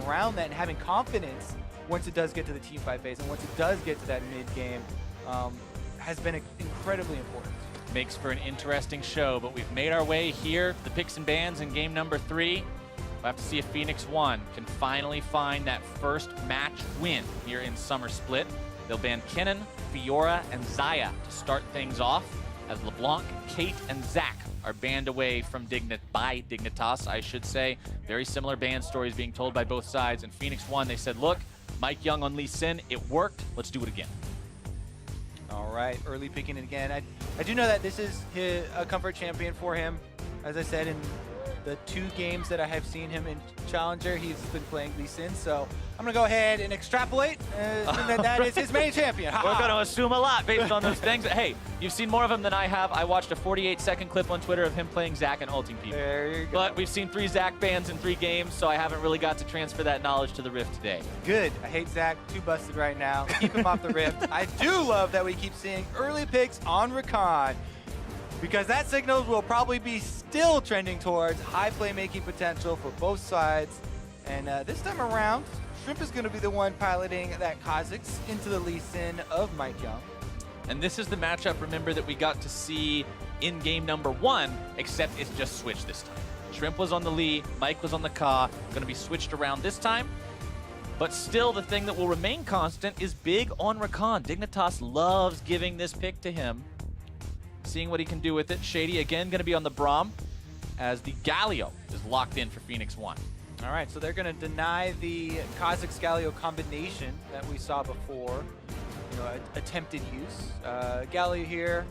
around that and having confidence once it does get to the team fight phase and once it does get to that mid game has been incredibly important. Makes for an interesting show, but we've made our way here, the picks and bans in game number 3. We'll have to see if Phoenix1 can finally find that first match win here in Summer Split. They'll ban Kennen, Fiora, and Xayah to start things off, as LeBlanc, Kate, and Zach are banned away from by Dignitas, I should say. Very similar ban stories being told by both sides. And Phoenix1, they said, look, Mike Young on Lee Sin, it worked, let's do it again. All right, early picking it again. I do know that this is a comfort champion for him. As I said, in the 2 games that I have seen him in Challenger, he's been playing Lee Sin, so I'm going to go ahead and extrapolate that is his main champion. We're going to assume a lot based on those things. Hey, you've seen more of him than I have. I watched a 48-second clip on Twitter of him playing Zach and ulting people. There you go. But we've seen 3 Zach bans in 3 games, so I haven't really got to transfer that knowledge to the Rift today. Good. I hate Zach. Too busted right now. Keep him off the Rift. I do love that we keep seeing early picks on Rakan, because that signals will probably be still trending towards high playmaking potential for both sides. And this time around, Shrimp is going to be the one piloting that Kha'Zix into the Lee Sin of Mike Young. And this is the matchup, remember, that we got to see in game number 1, except it's just switched this time. Shrimp was on the Lee, Mike was on the Ka, going to be switched around this time. But still, the thing that will remain constant is big on Rakan. Dignitas loves giving this pick to him. Seeing what he can do with it. Shady, again, going to be on the Braum, as the Galio is locked in for Phoenix1. All right, so they're going to deny the Kha'Zix Galio combination that we saw before. You know, attempted use. Galio here,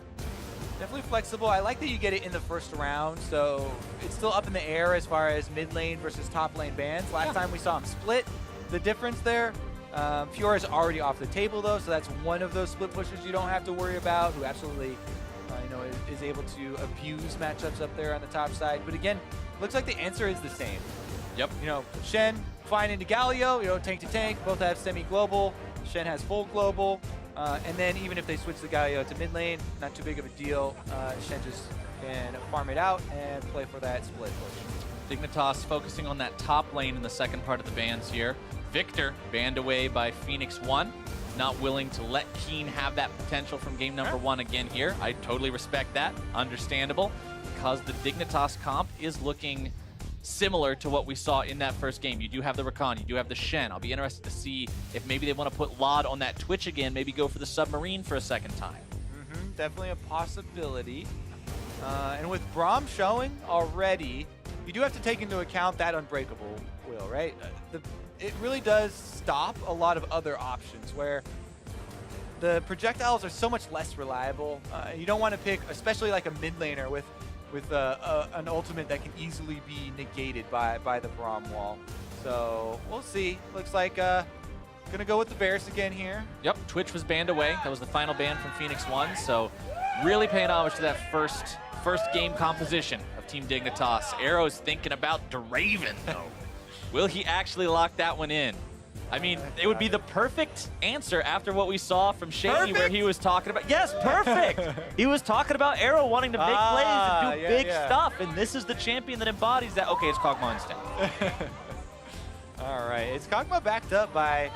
definitely flexible. I like that you get it in the first round, so it's still up in the air as far as mid lane versus top lane bans. Last time we saw him split. The difference there, Fiora is already off the table though, so that's one of those split pushers you don't have to worry about, who absolutely is able to abuse matchups up there on the top side. But again, looks like the answer is the same. Yep. You know, Shen fine into Galio, tank to tank, both have semi-global. Shen has full global. And then even if they switch the Galio to mid lane, not too big of a deal. Shen just can farm it out and play for that split push. Dignitas focusing on that top lane in the second part of the bans here. Victor banned away by Phoenix1. Not willing to let Keen have that potential from game number 1 again here. I totally respect that. Understandable. Because the Dignitas comp is looking similar to what we saw in that first game. You do have the Rakan, you do have the Shen. I'll be interested to see if maybe they want to put Lod on that Twitch again, maybe go for the Submarine for a second time. Definitely a possibility. And with Braum showing already, you do have to take into account that Unbreakable will, right? It really does stop a lot of other options where the projectiles are so much less reliable. You don't want to pick, especially like a mid laner with an ultimate that can easily be negated by the Braum wall. So we'll see. Looks like gonna go with the Bears again here. Yep, Twitch was banned away. That was the final ban from Phoenix1. So really paying homage to that first game composition of Team Dignitas. Arrow's thinking about Draven though. Will he actually lock that one in? I mean, it would be the perfect answer after what we saw from Shady, where he was talking about, yes, perfect. He was talking about Arrow wanting to make plays and do big stuff, and this is the champion that embodies that. Okay, it's Kog'Maw instead. All right, it's Kog'Maw backed up by,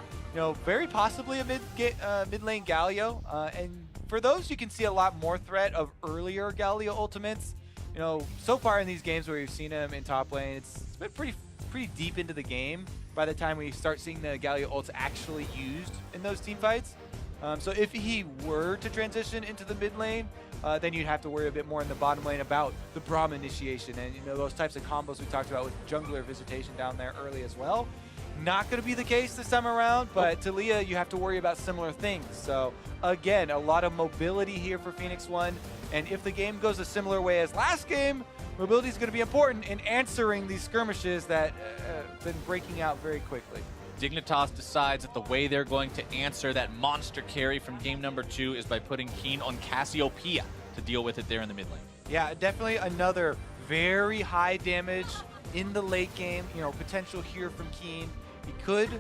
very possibly a mid lane Galio, and for those you can see a lot more threat of earlier Galio ultimates. So far in these games where you've seen him in top lane, it's been pretty deep into the game by the time we start seeing the Galio ults actually used in those team fights. So if he were to transition into the mid lane, then you'd have to worry a bit more in the bottom lane about the Braum initiation and those types of combos we talked about with jungler visitation down there early as well. Not going to be the case this time around, but to Leah, you have to worry about similar things. So again, a lot of mobility here for Phoenix1, and if the game goes a similar way as last game, mobility is going to be important in answering these skirmishes that have been breaking out very quickly. Dignitas decides that the way they're going to answer that monster carry from game number 2 is by putting Keen on Cassiopeia to deal with it there in the mid lane. Yeah, definitely another very high damage in the late game, potential here from Keen. He could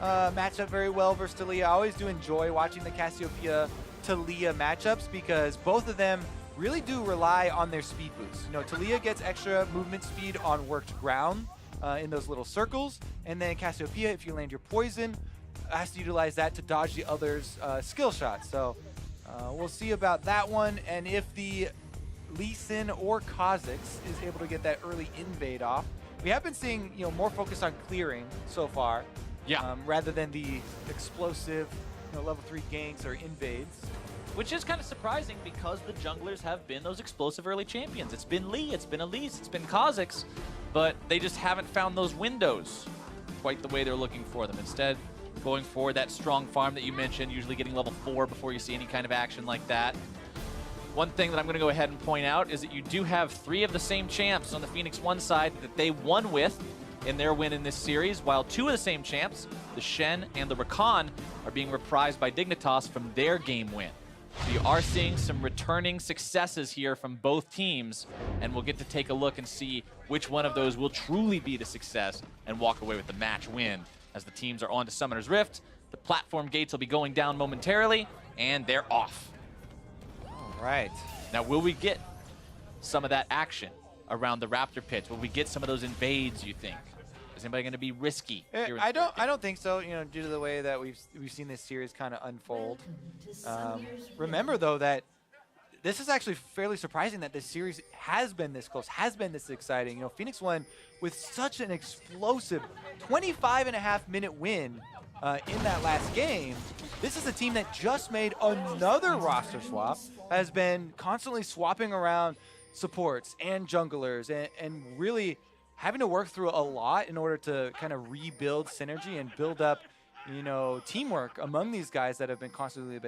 match up very well versus Taliyah. I always do enjoy watching the Cassiopeia Taliyah matchups because both of them really do rely on their speed boosts. Taliyah gets extra movement speed on worked ground in those little circles. And then Cassiopeia, if you land your poison, has to utilize that to dodge the other's skill shot. So we'll see about that one. And if the Lee Sin or Kha'Zix is able to get that early invade off, we have been seeing more focus on clearing so far, rather than the explosive level 3 ganks or invades. Which is kind of surprising because the junglers have been those explosive early champions. It's been Lee, it's been Elise, it's been Kha'Zix, but they just haven't found those windows quite the way they're looking for them. Instead, going for that strong farm that you mentioned, usually getting level 4 before you see any kind of action like that. One thing that I'm going to go ahead and point out is that you do have 3 of the same champs on the Phoenix1 side that they won with in their win in this series, while 2 of the same champs, the Shen and the Rakan, are being reprised by Dignitas from their game win. So you are seeing some returning successes here from both teams, and we'll get to take a look and see which one of those will truly be the success and walk away with the match win. As the teams are on to Summoner's Rift, the platform gates will be going down momentarily, and they're off. Right. Now, will we get some of that action around the Raptor pits? Will we get some of those invades, you think? Is anybody going to be risky? I don't think so, due to the way that we've seen this series kind of unfold. Remember, though, that this is actually fairly surprising that this series has been this close, has been this exciting. Phoenix1 with such an explosive 25.5-minute win in that last game. This is a team that just made another roster swap, has been constantly swapping around supports and junglers, and really having to work through a lot in order to kind of rebuild synergy and build up, teamwork among these guys that have been constantly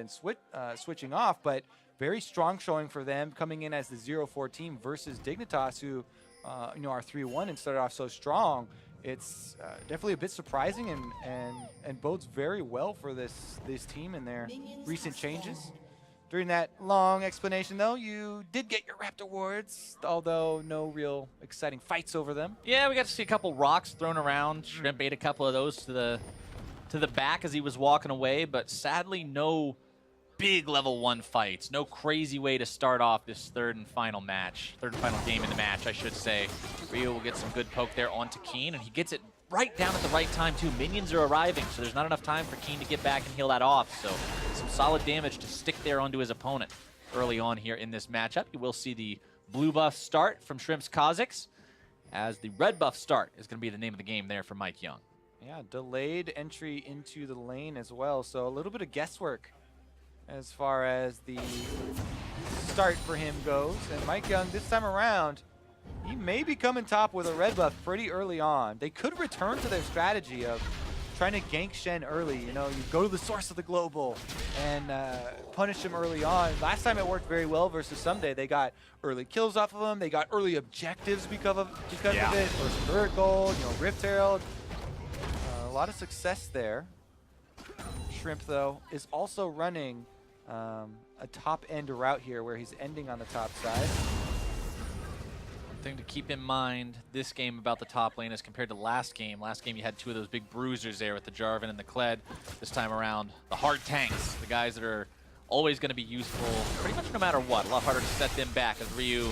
switching off. But very strong showing for them, coming in as the 0-4 team versus Dignitas, who are 3-1 and started off so strong. It's definitely a bit surprising and bodes very well for this team and their recent changes. During that long explanation, though, you did get your Raptor Awards, although no real exciting fights over them. Yeah, we got to see a couple rocks thrown around. Shrimp ate a couple of those to the back as he was walking away, but sadly no big level 1 fights. No crazy way to start off this third and final game in the match, I should say. Ryu will get some good poke there onto Keen, and he gets it right down at the right time, too. Minions are arriving, so there's not enough time for Keen to get back and heal that off. So some solid damage to stick there onto his opponent early on here in this matchup. You will see the blue buff start from Shrimp's Kha'Zix, as the red buff start is going to be the name of the game there for Mike Young. Yeah, delayed entry into the lane as well, so a little bit of guesswork as far as the start for him goes. And Mike Young, this time around, he may be coming top with a red buff pretty early on. They could return to their strategy of trying to gank Shen early. You go to the source of the global and punish him early on. Last time it worked very well versus Someday. They got early kills off of him. They got early objectives because of it. First Spirit Gold, Rift Herald. A lot of success there. Shrimp, though, is also running a top-end route here where he's ending on the top side. One thing to keep in mind this game about the top lane as compared to last game. Last game you had 2 of those big bruisers there with the Jarvan and the Kled. This time around, the hard tanks, the guys that are always going to be useful pretty much no matter what. A lot harder to set them back as Ryu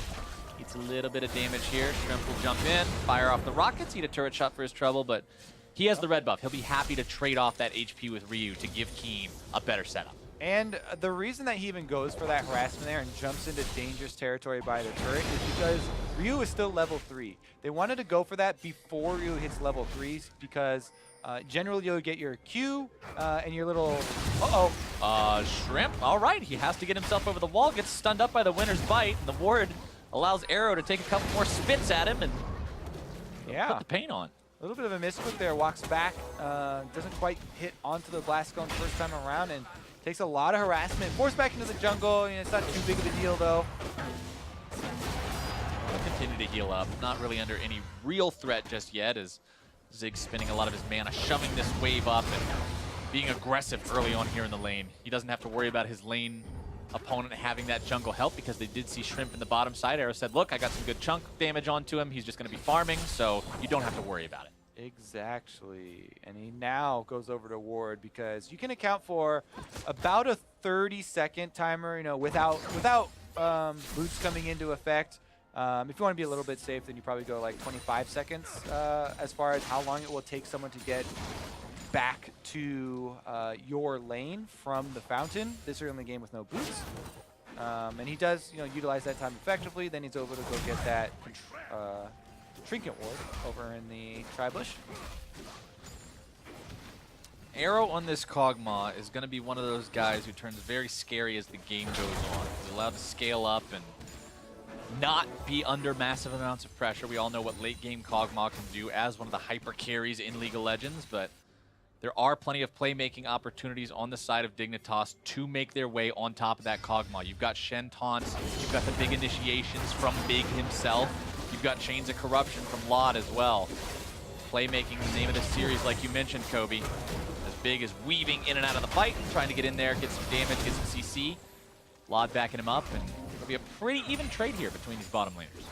eats a little bit of damage here. Shrimp will jump in, fire off the rockets, eat a turret shot for his trouble, but he has the red buff. He'll be happy to trade off that HP with Ryu to give Keen a better setup. And the reason that he even goes for that harassment there and jumps into dangerous territory by the turret is because Ryu is still level 3. They wanted to go for that before Ryu hits level 3 because generally you'll get your Q and your little... Shrimp, all right. He has to get himself over the wall, gets stunned up by the winner's bite, and the ward allows Arrow to take a couple more spits at him and put the paint on. A little bit of a misclick there, walks back, doesn't quite hit onto the blast gun first time around, and takes a lot of harassment. Forced back into the jungle. It's not too big of a deal, though. He'll continue to heal up. Not really under any real threat just yet, as Zig's spending a lot of his mana, shoving this wave up and being aggressive early on here in the lane. He doesn't have to worry about his lane opponent having that jungle help because they did see Shrimp in the bottom side. Arrow said, look, I got some good chunk damage onto him. He's just going to be farming, so you don't have to worry about it. Exactly. And he now goes over to ward because you can account for about a 30-second timer, without boots coming into effect. If you want to be a little bit safe, then you probably go like 25 seconds as far as how long it will take someone to get back to your lane from the fountain this early in the game with no boots. And he does, utilize that time effectively. Then he's able to go get that trinket ward over in the tri-bush. Arrow on this Kog'Maw is going to be one of those guys who turns very scary as the game goes on. He's allowed to scale up and not be under massive amounts of pressure. We all know what late game Kog'Maw can do as one of the hyper carries in League of Legends, but there are plenty of playmaking opportunities on the side of Dignitas to make their way on top of that Kog'Maw. You've got Shen taunts, you've got the big initiations from Big himself, you've got Chains of Corruption from Lod as well. Playmaking, the name of the series, like you mentioned, Kobe. As Big is weaving in and out of the fight, trying to get in there, get some damage, get some CC. Lod backing him up, and it'll be a pretty even trade here between these bottom laners.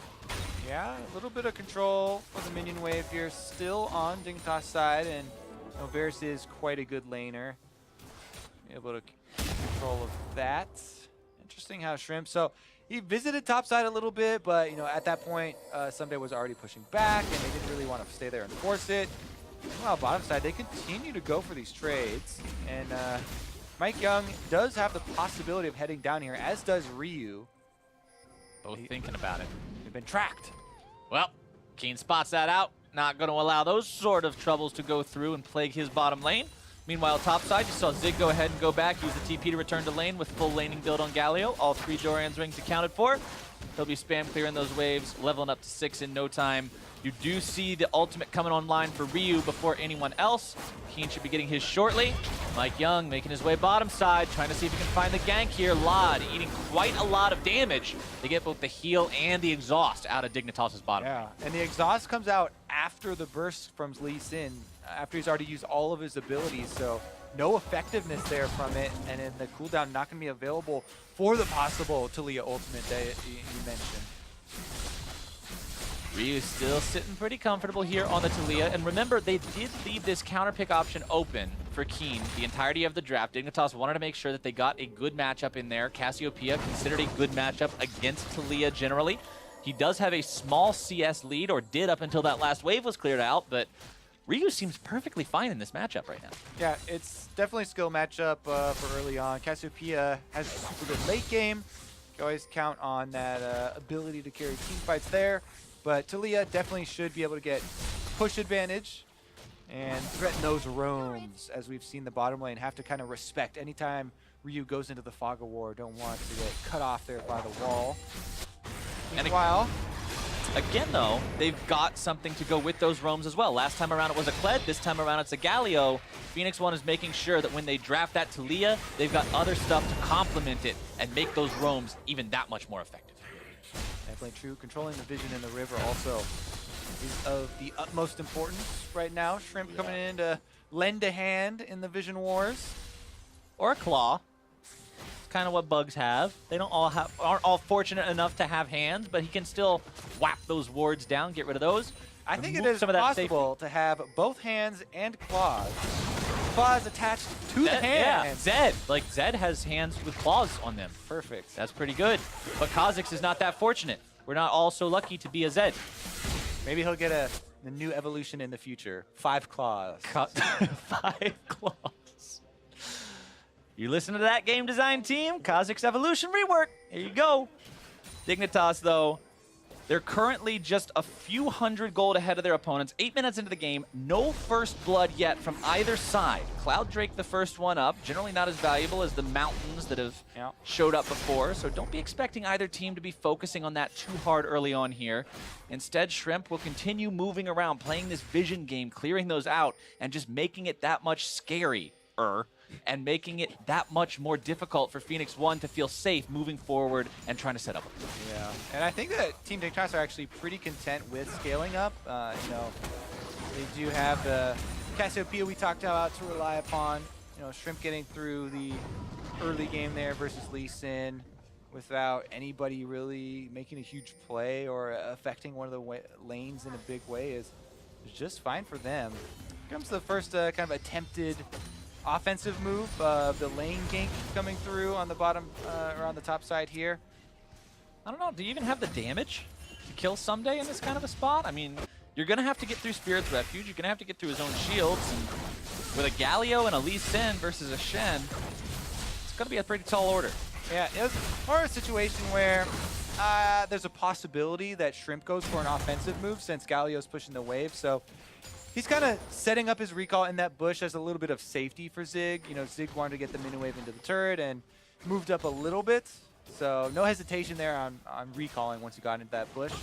Yeah, a little bit of control for the minion wave here, still on Dignitas' side, and Varus is quite a good laner. Able to keep control of that. Interesting how Shrimp. So he visited top side a little bit, but at that point, Someday was already pushing back, and they didn't really want to stay there and force it. Meanwhile, bottom side, they continue to go for these trades, and Mike Young does have the possibility of heading down here, as does Ryu. Both thinking about it. They've been tracked. Well, Keen spots that out. Not going to allow those sort of troubles to go through and plague his bottom lane. Meanwhile, topside, you saw Zig go ahead and go back, use the TP to return to lane with full laning build on Galio. All 3 Dorian's rings accounted for. He'll be spam clearing those waves, leveling up to 6 in no time. You do see the ultimate coming online for Ryu before anyone else. Keen should be getting his shortly. Mike Young making his way bottom side, trying to see if he can find the gank here. Lod eating quite a lot of damage. They get both the heal and the exhaust out of Dignitas' bottom. Yeah, and the exhaust comes out after the burst from Lee Sin, after he's already used all of his abilities, so no effectiveness there from it, and then the cooldown not going to be available for the possible Talia ultimate that you mentioned. Ryu's still sitting pretty comfortable here on the Talia, and remember, they did leave this counter pick option open for Keen the entirety of the draft. Dignitas wanted to make sure that they got a good matchup in there. Cassiopeia considered a good matchup against Talia generally. He does have a small CS lead, or did up until that last wave was cleared out, but Ryu seems perfectly fine in this matchup right now. Yeah, it's definitely a skill matchup for early on. Cassiopeia has a super good late game. You can always count on that ability to carry team fights there. But Talia definitely should be able to get push advantage and threaten those roams, as we've seen the bottom lane have to kind of respect. Anytime Ryu goes into the fog of war, don't want to get cut off there by the wall. Meanwhile, again though, they've got something to go with those roams as well. Last time around it was a Kled, this time around it's a Galio. Phoenix1 is making sure that when they draft that Talia, they've got other stuff to complement it and make those roams even that much more effective. Definitely true. Controlling the vision in the river also is of the utmost importance right now. Shrimp coming in to lend a hand in the vision wars. Or a claw. It's kind of what bugs have. They aren't all fortunate enough to have hands, but he can still whap those wards down, get rid of those. I think it is possible to have both hands and claws. Claws attached to the hands. Yeah, Zed. Like, Zed has hands with claws on them. Perfect. That's pretty good. But Kha'Zix is not that fortunate. We're not all so lucky to be a Zed. Maybe he'll get a new evolution in the future. 5 claws. 5 claws. You listen to that game design team? Kha'Zix evolution rework. Here you go. Dignitas, though, they're currently just a few hundred gold ahead of their opponents. 8 minutes into the game, no first blood yet from either side. Cloud Drake the first one up, generally not as valuable as the mountains that have showed up before, so don't be expecting either team to be focusing on that too hard early on here. Instead, Shrimp will continue moving around, playing this vision game, clearing those out, and just making it that much scarier, and making it that much more difficult for Phoenix1 to feel safe moving forward and trying to set up. Yeah, and I think that Team Dignitas are actually pretty content with scaling up. They do have the Cassiopeia we talked about to rely upon. Shrimp getting through the early game there versus Lee Sin without anybody really making a huge play or affecting one of the lanes in a big way is just fine for them. Here comes the first kind of attempted offensive move, the lane gank coming through on the bottom, or on the top side here. I don't know, do you even have the damage? kill Someday in this kind of a spot? I mean, you're going to have to get through Spirit's Refuge. You're going to have to get through his own shields. And with a Galio and a Lee Sin versus a Shen, it's going to be a pretty tall order. Yeah, it was more of a situation where there's a possibility that Shrimp goes for an offensive move since Galio's pushing the wave. So he's kind of setting up his recall in that bush as a little bit of safety for Zig. You know, Zig wanted to get the mini wave into the turret and moved up a little bit. So no hesitation there on recalling once he got into that bush.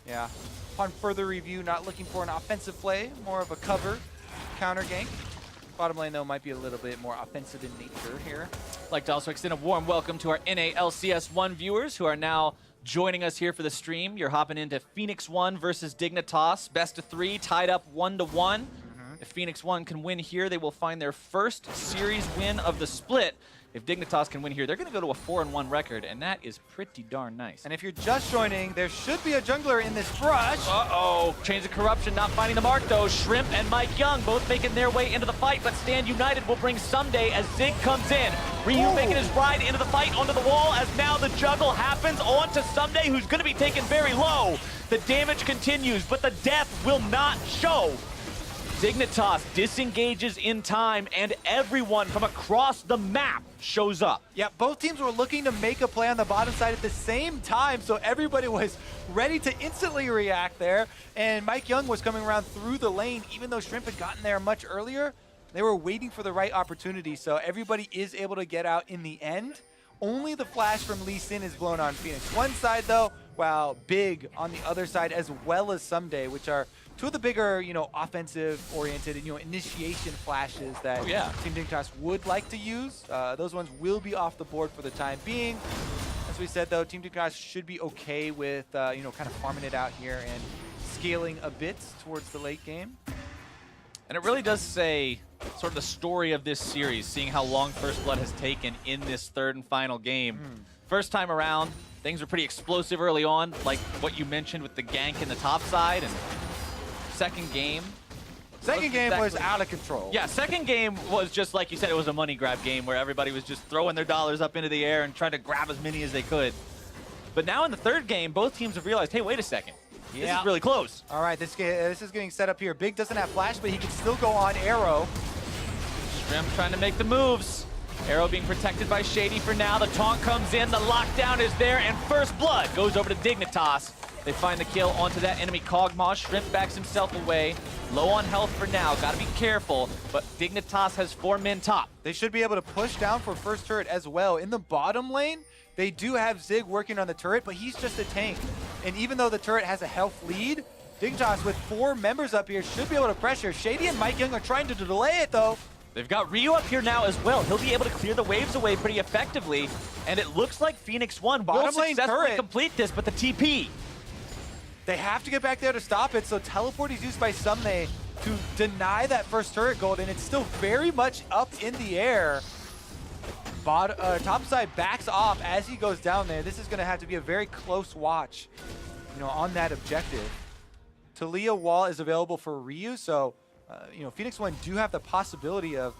Yeah, upon further review, not looking for an offensive play, more of a cover counter gank. Bottom lane, though, might be a little bit more offensive in nature here. I'd like to also extend a warm welcome to our NA LCS 1 viewers who are now joining us here for the stream. You're hopping into Phoenix1 versus Dignitas. Best of 3, tied up 1-1. If Phoenix1 can win here, they will find their first series win of the split. If Dignitas can win here, they're going to go to a 4-1 record, and that is pretty darn nice. And if you're just joining, there should be a jungler in this brush. Uh-oh. Chains of Corruption not finding the mark, though. Shrimp and Mike Young both making their way into the fight, but Stand United will bring Someday as Zig comes in. Ryu making his ride into the fight onto the wall as now the juggle happens onto Someday, who's going to be taken very low. The damage continues, but the death will not show. Dignitas disengages in time, and everyone from across the map shows up. Yeah, both teams were looking to make a play on the bottom side at the same time, so everybody was ready to instantly react there. And Mike Young was coming around through the lane, even though Shrimp had gotten there much earlier. They were waiting for the right opportunity, so everybody is able to get out in the end. Only the flash from Lee Sin is blown on Phoenix1 side, though, while Big on the other side, as well as Someday, which are two of the bigger, you know, offensive-oriented, you know, initiation flashes that Team Dignitas would like to use. Those ones will be off the board for the time being. As we said, though, Team Dignitas should be okay with, you know, kind of farming it out here and scaling a bit towards the late game. And it really does say sort of the story of this series, seeing how long First Blood has taken in this third and final game. First time around, things were pretty explosive early on, like what you mentioned with the gank in the top side, and second game was out of control. Yeah, second game was just like you said, it was a money grab game where everybody was just throwing their dollars up into the air and trying to grab as many as they could. But now in the third game, both teams have realized, hey, wait a second. This is really close. All right, this is getting set up here. Big doesn't have flash, but he can still go on Arrow. Shrimp trying to make the moves. Arrow being protected by Shady for now. The taunt comes in, the lockdown is there, and First Blood goes over to Dignitas. They find the kill onto that enemy Kog'Maw. Shrimp backs himself away. Low on health for now, gotta be careful, but Dignitas has 4 men top. They should be able to push down for first turret as well. In the bottom lane, they do have Zig working on the turret, but he's just a tank. And even though the turret has a health lead, Dignitas with 4 members up here should be able to pressure. Shady and Mike Young are trying to delay it though. They've got Ryu up here now as well. He'll be able to clear the waves away pretty effectively. And it looks like Phoenix1 will successfully complete this, but the TP. They have to get back there to stop it, so teleport is used by Someday to deny that first turret gold, and it's still very much up in the air. Top side backs off as he goes down there. This is going to have to be a very close watch, you know, on that objective. Talia wall is available for Ryu, so you know, Phoenix1 do have the possibility of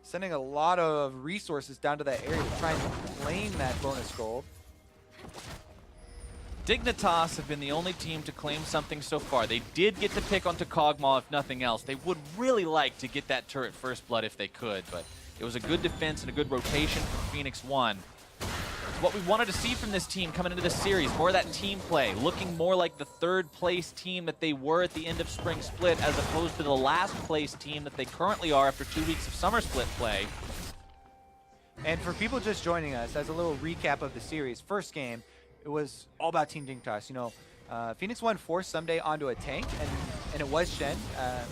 sending a lot of resources down to that area to try and claim that bonus gold. Dignitas have been the only team to claim something so far. They did get to pick onto Kog'Maw if nothing else. They would really like to get that turret First Blood if they could, but it was a good defense and a good rotation from Phoenix1. What we wanted to see from this team coming into this series, more of that team play, looking more like the third place team that they were at the end of Spring Split as opposed to the last place team that they currently are after 2 weeks of Summer Split play. And for people just joining us, as a little recap of the series, first game, it was all about Team Dignitas. You know, Phoenix1 forced Someday onto a tank, and it was Shen,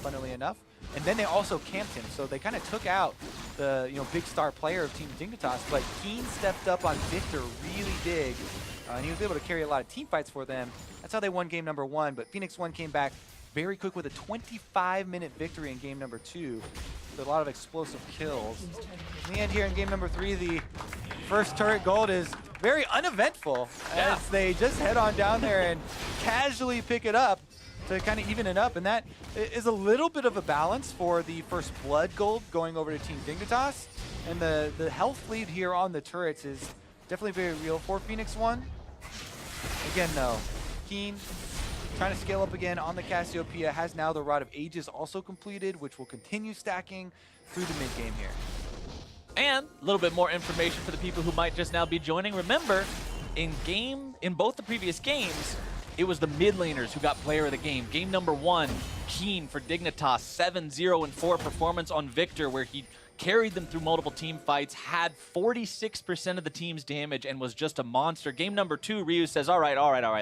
funnily enough. And then they also camped him, so they kind of took out the big star player of Team Dignitas. But Keen stepped up on Victor really big, and he was able to carry a lot of team fights for them. That's how they won game number 1. But Phoenix1 came back very quick with a 25-minute victory in game number 2. With a lot of explosive kills. In the end here in game number 3, the first turret gold is very uneventful as they just head on down there and casually pick it up to kind of even it up. And that is a little bit of a balance for the First Blood gold going over to Team Dignitas. And the health lead here on the turrets is definitely very real for Phoenix1. Again, though, Keen trying to scale up again on the Cassiopeia, has now the Rod of Ages also completed, which will continue stacking through the mid game here. And a little bit more information for the people who might just now be joining. Remember, in both the previous games, it was the mid laners who got player of the game. Game number 1, Keen for Dignitas, 7-0-4 performance on Victor, where he carried them through multiple team fights, had 46% of the team's damage, and was just a monster. Game number 2, Ryu says, all right,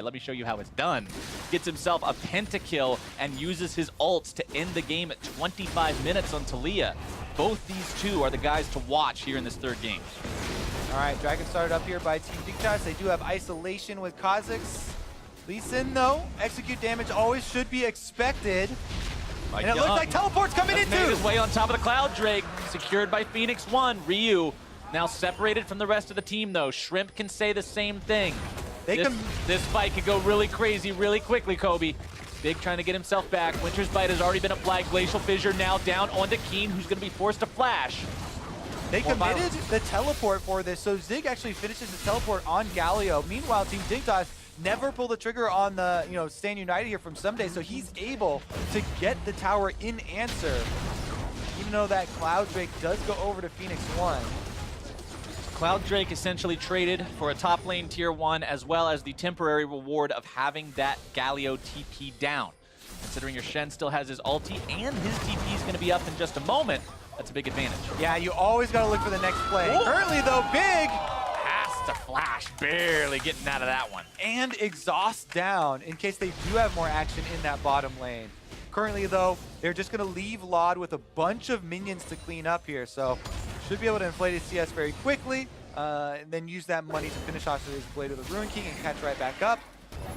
let me show you how it's done. Gets himself a pentakill and uses his ults to end the game at 25 minutes on Talia. Both these two are the guys to watch here in this third game. All right, Dragon started up here by Team Dignitas. They do have isolation with Kha'Zix. Lee Sin, though, execute damage always should be expected. And it looks like teleport's coming in too. Made his way on top of the Cloud Drake, secured by Phoenix1. Ryu now separated from the rest of the team, though. Shrimp can say the same thing. This fight could go really crazy really quickly, Kobe. Big trying to get himself back. Winter's Bite has already been applied. Glacial Fissure now down onto Keen, who's going to be forced to flash. They committed the teleport for this, so Zig actually finishes the teleport on Galio. Meanwhile, Team Dignitas never pulled the trigger on the, Stand United here from Someday, so he's able to get the tower in answer, even though that Cloud Drake does go over to Phoenix1. Cloud Drake essentially traded for a top lane tier 1, as well as the temporary reward of having that Galio TP down. Considering your Shen still has his ulti and his TP is going to be up in just a moment, that's a big advantage. Yeah, you always got to look for the next play. Ooh. Currently, though, Big has to flash, barely getting out of that one. And exhaust down in case they do have more action in that bottom lane. Currently, though, they're just going to leave Laud with a bunch of minions to clean up here, so should be able to inflate his CS very quickly, and then use that money to finish off his Blade of the Ruin King and catch right back up.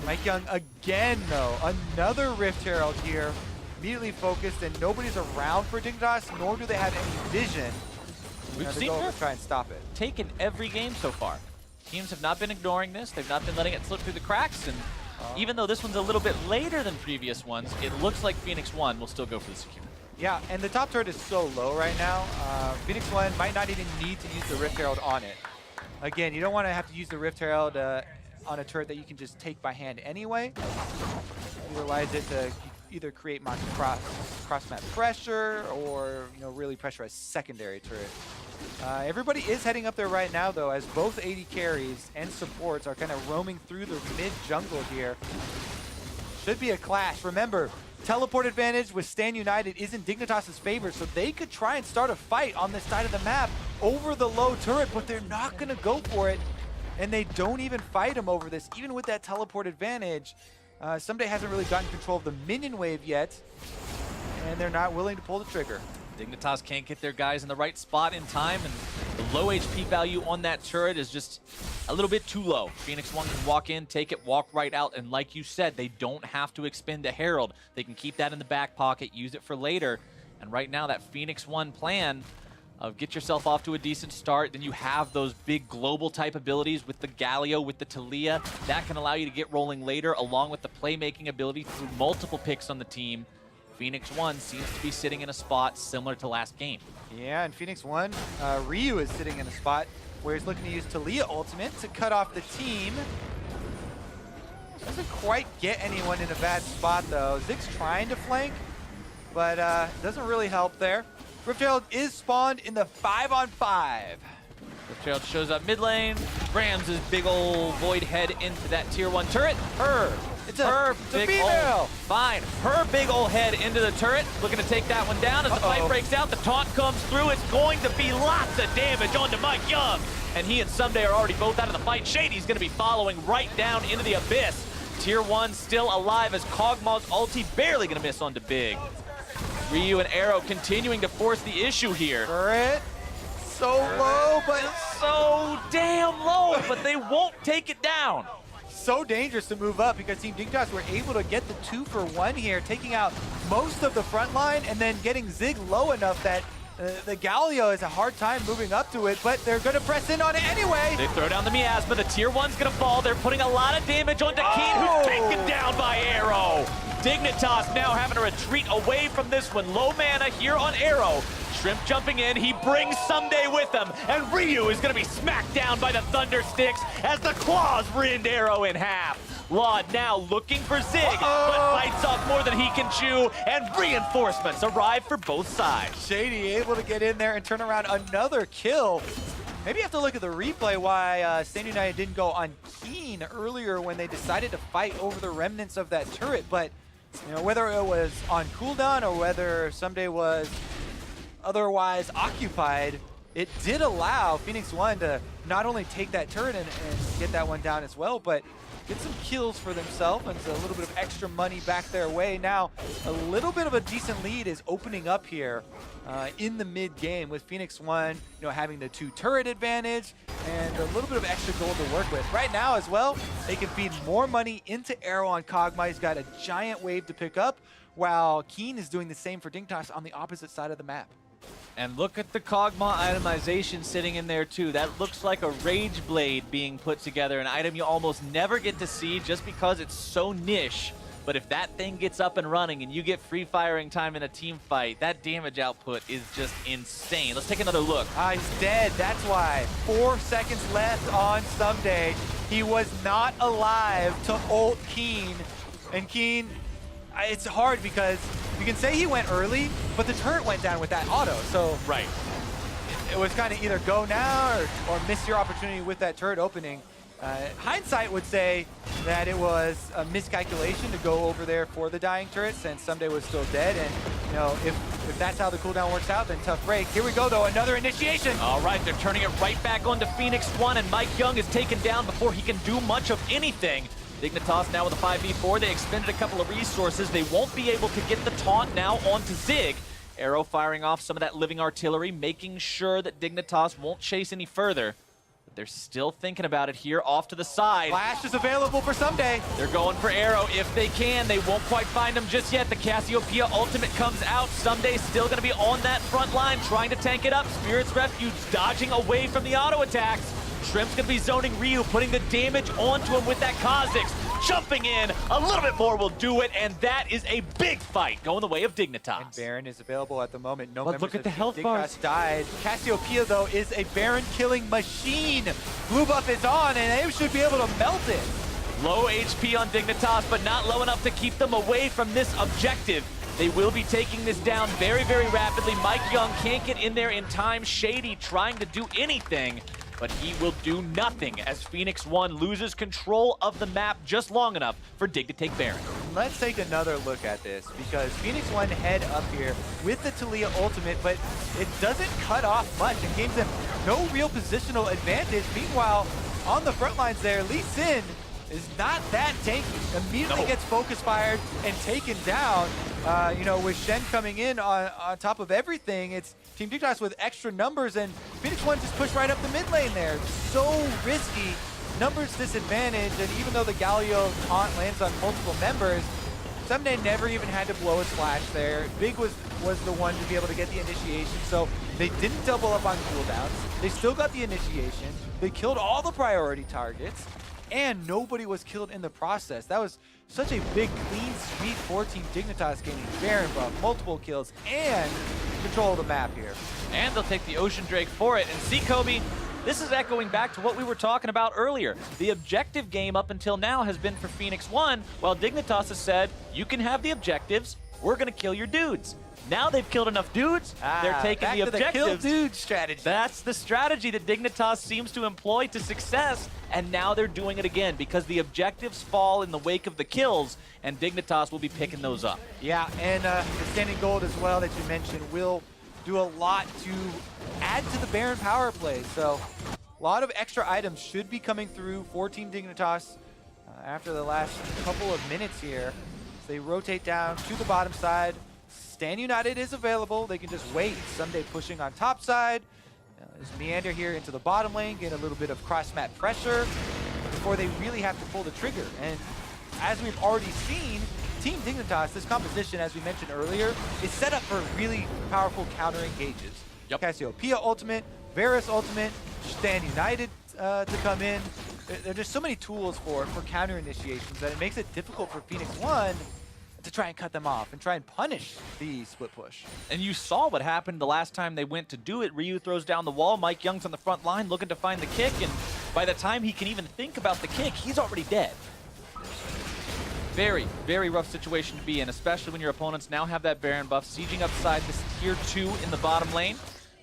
Mike Young again, though, another Rift Herald here, immediately focused, and nobody's around for Dignitas, nor do they have any vision. We've seen her try and stop it. Taken every game so far. Teams have not been ignoring this. They've not been letting it slip through the cracks, and even though this one's a little bit later than previous ones, it looks like Phoenix1 will still go for the secure. Yeah, and the top turret is so low right now. Phoenix1 might not even need to use the Rift Herald on it. Again, you don't want to have to use the Rift Herald on a turret that you can just take by hand anyway. Utilize it to either create cross-map pressure or really pressure a secondary turret. Everybody is heading up there right now, though, as both AD carries and supports are kind of roaming through the mid-jungle here. Should be a clash. Remember, teleport advantage with Stand United is in Dignitas' favor, so they could try and start a fight on this side of the map over the low turret, but they're not going to go for it, and they don't even fight him over this, even with that teleport advantage. Someday hasn't really gotten control of the minion wave yet, and they're not willing to pull the trigger. Dignitas can't get their guys in the right spot in time, and the low HP value on that turret is just a little bit too low. Phoenix1 can walk in, take it, walk right out, and like you said, they don't have to expend a Herald. They can keep that in the back pocket, use it for later, and right now that Phoenix1 plan of get yourself off to a decent start, then you have those big global type abilities with the Galio, with the Talia. That can allow you to get rolling later, along with the playmaking ability through multiple picks on the team. Phoenix1 seems to be sitting in a spot similar to last game. Yeah, and Phoenix1, Ryu is sitting in a spot where he's looking to use Talia ultimate to cut off the team. Doesn't quite get anyone in a bad spot, though. Zig's trying to flank, but doesn't really help there. Rift Herald is spawned in the 5-on-5. Rift Herald shows up mid lane, rams his big old void head into that tier 1 turret. It's a female. Fine. Her big old head into the turret, looking to take that one down. As the fight breaks out, the taunt comes through. It's going to be lots of damage onto Mike Young. And he and Someday are already both out of the fight. Shady's going to be following right down into the abyss. Tier 1 still alive as Kog'Maw's ulti barely going to miss onto Big. Ryu and Arrow continuing to force the issue here. Turret, so low, but so damn low, but they won't take it down. So dangerous to move up because Team Dignitas were able to get the 2-for-1 here, taking out most of the front line and then getting Zig low enough that the Galio has a hard time moving up to it, but they're going to press in on it anyway. They throw down the miasma. The tier 1's going to fall. They're putting a lot of damage onto Keen, who's taken down by Arrow. Dignitas now having to retreat away from this one. Low mana here on Arrow. Shrimp jumping in. He brings Someday with him. And Ryu is going to be smacked down by the Thunder Sticks as the claws rend Arrow in half. Laud now looking for Zig, but bites off more than he can chew, and reinforcements arrive for both sides. Shady able to get in there and turn around another kill. Maybe you have to look at the replay why Stand United didn't go on Keen earlier when they decided to fight over the remnants of that turret. But you know, whether it was on cooldown or whether Someday was otherwise occupied, it did allow Phoenix1 to not only take that turret and get that one down as well, but get some kills for themselves and a little bit of extra money back their way. Now, a little bit of a decent lead is opening up here in the mid game with Phoenix1, you know, having the 2 turret advantage and a little bit of extra gold to work with. Right now as well, they can feed more money into Arrow on Kog'Maw. He's got a giant wave to pick up, while Keen is doing the same for Dignitas on the opposite side of the map. And look at the Kog'Maw itemization sitting in there too. That looks like a Rage Blade being put together, an item you almost never get to see just because it's so niche. But if that thing gets up and running and you get free firing time in a team fight, that damage output is just insane. Let's take another look. He's dead, that's why. 4 seconds left on Someday. He was not alive to ult Keen. And Keen, it's hard because you can say he went early, but the turret went down with that auto. So right, it was kind of either go now or miss your opportunity with that turret opening. Hindsight would say that it was a miscalculation to go over there for the dying turret since Someday was still dead. And you know, if that's how the cooldown works out, then tough break. Here we go though, another initiation. All right, they're turning it right back onto Phoenix1, and Mike Young is taken down before he can do much of anything. Dignitas now with a 5v4. They expended a couple of resources. They won't be able to get the taunt now onto Zig. Arrow firing off some of that living artillery, making sure that Dignitas won't chase any further. But they're still thinking about it here off to the side. Flash is available for Someday. They're going for Arrow if they can. They won't quite find him just yet. The Cassiopeia ultimate comes out. Someday still going to be on that front line, trying to tank it up. Spirit's Refuge dodging away from the auto attacks. Shrimp's gonna be zoning Ryu, putting the damage onto him with that Kha'Zix. Jumping in, a little bit more will do it, and that is a big fight going the way of Dignitas. And Baron is available at the moment. No But members look at of the health Dignitas bars. died. Cassiopeia, though, is a Baron killing machine. Blue buff is on, and they should be able to melt it. Low HP on Dignitas, but not low enough to keep them away from this objective. They will be taking this down very, very rapidly. Mike Young can't get in there in time. Shady trying to do anything, but he will do nothing as Phoenix1 loses control of the map just long enough for Dig to take Baron. Let's take another look at this, because Phoenix1 head up here with the Taliyah ultimate, but it doesn't cut off much and gives them no real positional advantage. Meanwhile, on the front lines there, Lee Sin is not that tanky. Immediately gets focus fired and taken down. You know, with Shen coming in on top of everything, it's Team Dignitas with extra numbers, and Phoenix1 just pushed right up the mid lane there. So risky, numbers disadvantage, and even though the Galio taunt lands on multiple members, Someday never even had to blow a splash there. Big was the one to be able to get the initiation, so they didn't double up on cooldowns. They still got the initiation. They killed all the priority targets, and nobody was killed in the process. That was such a big, clean sweep for Team Dignitas, gaining Baron buff, multiple kills, and control of the map here. And they'll take the Ocean Drake for it. And see, Kobe, this is echoing back to what we were talking about earlier. The objective game up until now has been for Phoenix1, while Dignitas has said, you can have the objectives, we're gonna kill your dudes. Now they've killed enough dudes, they're taking the objectives. The kill dude strategy. That's the strategy that Dignitas seems to employ to success, and now they're doing it again because the objectives fall in the wake of the kills, and Dignitas will be picking those up. Yeah, and the standing gold as well that you mentioned will do a lot to add to the Baron power play. So a lot of extra items should be coming through for Team Dignitas after the last couple of minutes here. So they rotate down to the bottom side. Stand United is available. They can just wait. Someday pushing on top side. There's Meander here into the bottom lane, get a little bit of cross-map pressure before they really have to pull the trigger. And as we've already seen, Team Dignitas, this composition, as we mentioned earlier, is set up for really powerful counter engages. Yep. Cassiopeia ultimate, Varus ultimate, Stand United to come in. There are just so many tools for counter initiations that it makes it difficult for Phoenix1 to try and cut them off and try and punish the split push. And you saw what happened the last time they went to do it. Ryu throws down the wall, Mike Young's on the front line looking to find the kick, and by the time he can even think about the kick, he's already dead. very, very rough situation to be in, especially when your opponents now have that Baron buff, sieging upside this tier 2 in the bottom lane,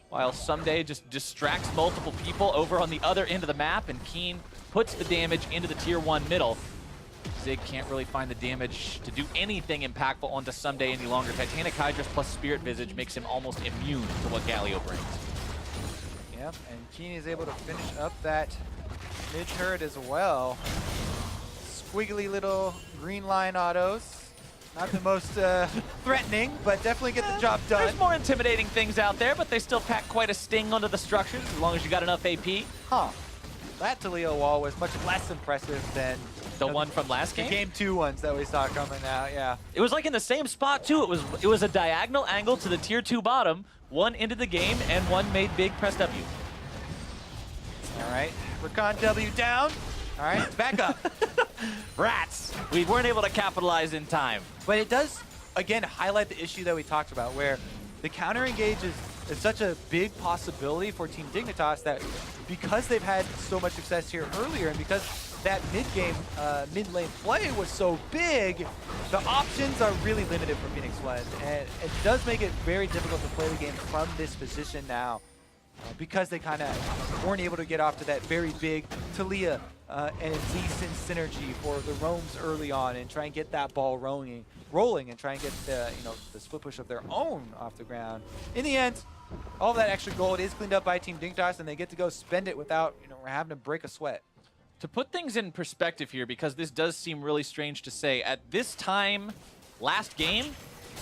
while Someday just distracts multiple people over on the other end of the map, and Keen puts the damage into the tier 1 middle. Zig can't really find the damage to do anything impactful onto Someday any longer. Titanic Hydras plus Spirit Visage makes him almost immune to what Galio brings. Yep, and Keen is able to finish up that mid turret as well. Squiggly little green line autos. Not the most threatening, but definitely get the job done. There's more intimidating things out there, but they still pack quite a sting onto the structures as long as you got enough AP. Huh. That Taliyah wall was much less impressive than the one from last game? The game 2 ones that we saw coming out, yeah. It was like in the same spot too. It was a diagonal angle to the tier 2 bottom, one into the game, and one made big press W. All right, Recon W down. All right, it's back up. Rats. We weren't able to capitalize in time. But it does, again, highlight the issue that we talked about, where the counter engage is such a big possibility for Team Dignitas that because they've had so much success here earlier, and because that mid-game, mid-lane play was so big, the options are really limited for Phoenix1. And it does make it very difficult to play the game from this position now, because they kind of weren't able to get off to that very big Taliyah and Lee Sin synergy for the roams early on, and try and get that ball rolling and try and get the the split push of their own off the ground. In the end, all of that extra gold is cleaned up by Team Dignitas, and they get to go spend it without having to break a sweat. To put things in perspective here, because this does seem really strange to say, at this time last game,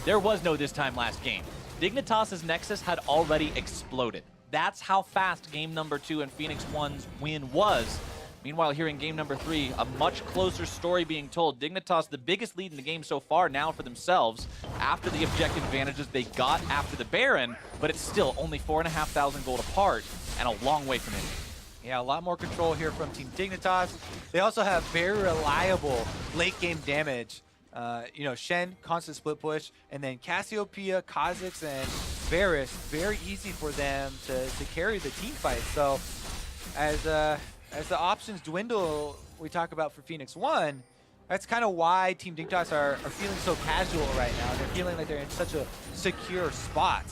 there was no this time last game. Dignitas' Nexus had already exploded. That's how fast game number 2 and Phoenix1's win was. Meanwhile, here in game number 3, a much closer story being told. Dignitas, the biggest lead in the game so far now for themselves, after the objective advantages they got after the Baron, but it's still only 4,500 gold apart, and a long way from it. Yeah, a lot more control here from Team Dignitas. They also have very reliable late game damage. Shen, constant split push, and then Cassiopeia, Kha'Zix, and Varus, very easy for them to carry the team fight. So as the options dwindle, we talk about for Phoenix1, that's kind of why Team Dignitas are feeling so casual right now. They're feeling like they're in such a secure spot.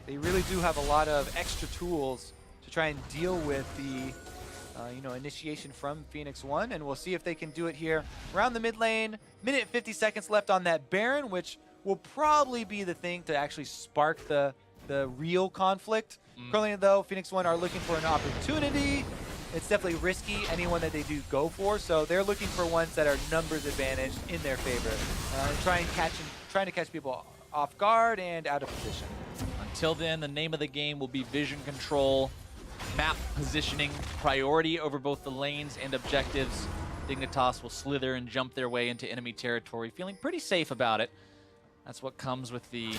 They really do have a lot of extra tools to try and deal with the initiation from Phoenix1, and we'll see if they can do it here around the mid lane. Minute 50 seconds left on that Baron, which will probably be the thing to actually spark the real conflict. Currently, though, Phoenix1 are looking for an opportunity. It's definitely risky, anyone that they do go for, so they're looking for ones that are numbers advantage in their favor, trying to catch people off guard and out of position. Until then, the name of the game will be vision control, map positioning, priority over both the lanes and objectives. Dignitas will slither and jump their way into enemy territory, feeling pretty safe about it. That's what comes with the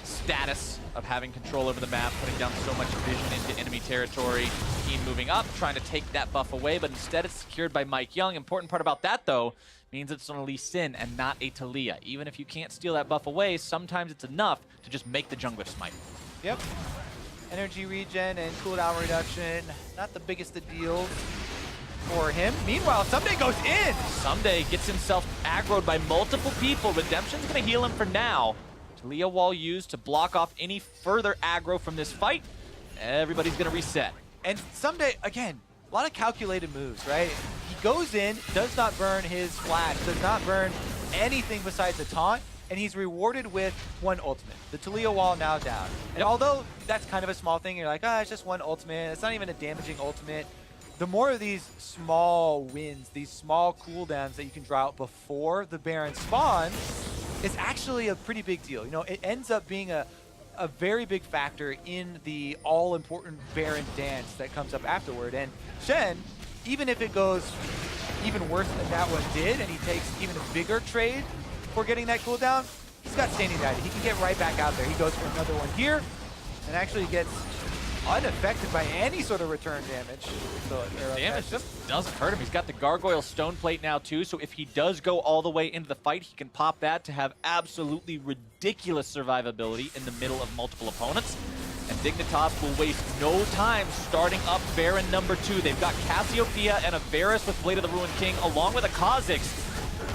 status of having control over the map, putting down so much vision into enemy territory. Team moving up, trying to take that buff away, but instead it's secured by Mike Young. Important part about that, though, means it's on a Lee Sin and not a Taliyah. Even if you can't steal that buff away, sometimes it's enough to just make the jungler smite. Yep. Energy regen and cooldown reduction, not the biggest of deals for him. Meanwhile, Someday goes in! Someday gets himself aggroed by multiple people. Redemption's gonna heal him for now. Taliyah wall used to block off any further aggro from this fight. Everybody's gonna reset. And Someday, again, a lot of calculated moves, right? He goes in, does not burn his flash, does not burn anything besides the taunt, and he's rewarded with one ultimate. The Taliyah wall now down. And although that's kind of a small thing, you're like, it's just one ultimate. It's not even a damaging ultimate. The more of these small wins, these small cooldowns that you can draw out before the Baron spawns, it's actually a pretty big deal. It ends up being a very big factor in the all-important Baron dance that comes up afterward. And Shen, even if it goes even worse than that one did, and he takes even a bigger trade for getting that cooldown, he's got standing data. He can get right back out there. He goes for another one here, and actually gets unaffected by any sort of return damage. So damage just doesn't hurt him. He's got the Gargoyle Stone Plate now too, so if he does go all the way into the fight, he can pop that to have absolutely ridiculous survivability in the middle of multiple opponents. And Dignitas will waste no time starting up Baron number 2. They've got Cassiopeia and a Varus with Blade of the Ruined King, along with a Kha'Zix.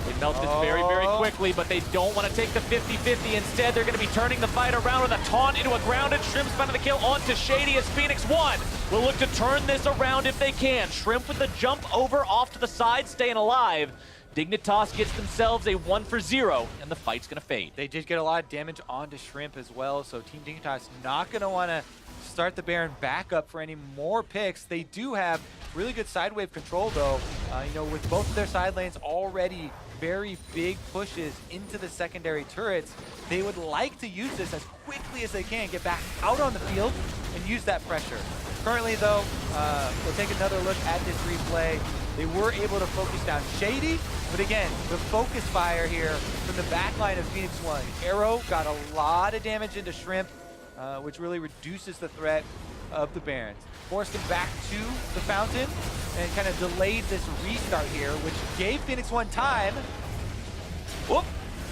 They They melt this very, very quickly, but they don't want to take the 50-50. Instead, they're going to be turning the fight around with a taunt into a grounded. Shrimp's finding the kill onto Shady as Phoenix1 will look to turn this around if they can. Shrimp with the jump over off to the side, staying alive. Dignitas gets themselves a 1-for-0, and the fight's going to fade. They did get a lot of damage onto Shrimp as well, so Team Dignitas not going to want to start the Baron back up for any more picks. They do have really good side wave control, though. You know, with both of their side lanes already very big pushes into the secondary turrets, they would like to use this as quickly as they can, get back out on the field, and use that pressure. Currently, though, we'll take another look at this replay. They were able to focus down Shady, but again, the focus fire here from the back line of Phoenix1. Arrow got a lot of damage into Shrimp, which really reduces the threat of the Barons. Forced him back to the fountain and kind of delayed this restart here, which gave Phoenix1 time. Whoop!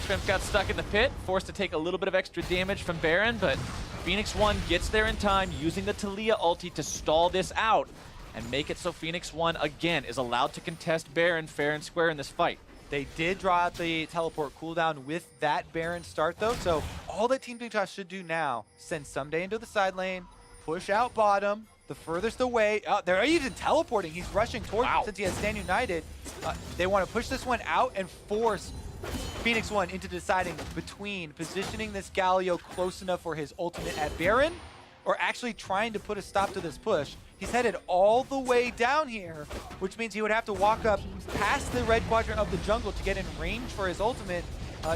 Shrimp got stuck in the pit, forced to take a little bit of extra damage from Baron, but Phoenix1 gets there in time, using the Talia ulti to stall this out and make it so Phoenix1 again is allowed to contest Baron fair and square in this fight. They did draw out the teleport cooldown with that Baron start, though, so all that Team Dignitas should do now, send Someday into the side lane, push out bottom, the furthest away. They're even teleporting. He's rushing towards it since he has Stand United. They want to push this one out and force Phoenix1 into deciding between positioning this Galio close enough for his ultimate at Baron or actually trying to put a stop to this push. He's headed all the way down here, which means he would have to walk up past the red quadrant of the jungle to get in range for his ultimate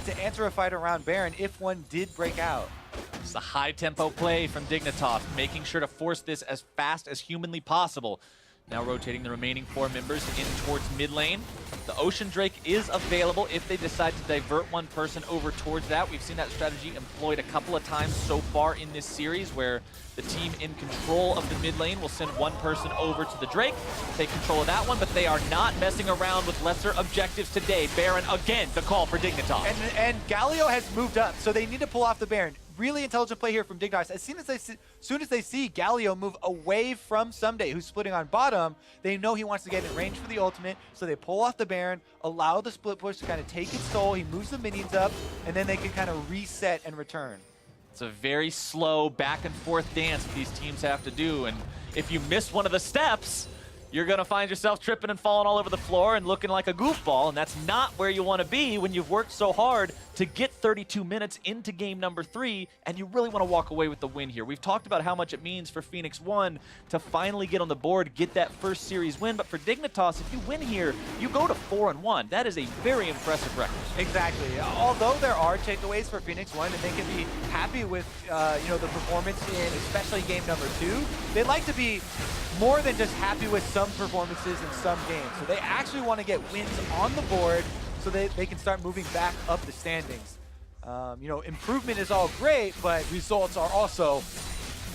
to answer a fight around Baron if one did break out. It's a high-tempo play from Dignitas, making sure to force this as fast as humanly possible. Now rotating the remaining 4 members in towards mid lane. The Ocean Drake is available if they decide to divert one person over towards that. We've seen that strategy employed a couple of times so far in this series, where the team in control of the mid lane will send one person over to the Drake, take control of that one, but they are not messing around with lesser objectives today. Baron again, the call for Dignitas. And Galio has moved up, so they need to pull off the Baron. Really intelligent play here from Dignitas. As soon as they see Galio move away from Someday, who's splitting on bottom, they know he wants to get in range for the ultimate, so they pull off the Baron, allow the split push to kind of take its toll. He moves the minions up, and then they can kind of reset and return. It's a very slow back and forth dance these teams have to do, and if you miss one of the steps, you're going to find yourself tripping and falling all over the floor and looking like a goofball, and that's not where you want to be when you've worked so hard to get 32 minutes into game number 3, and you really want to walk away with the win here. We've talked about how much it means for Phoenix1 to finally get on the board, get that first series win, but for Dignitas, if you win here, you go to 4-1. That is a very impressive record. Exactly. Although there are takeaways for Phoenix1, and they can be happy with you know, the performance in especially game number 2, they'd like to be more than just happy with some performances in some games. So they actually want to get wins on the board so they can start moving back up the standings. You know, improvement is all great, but results are also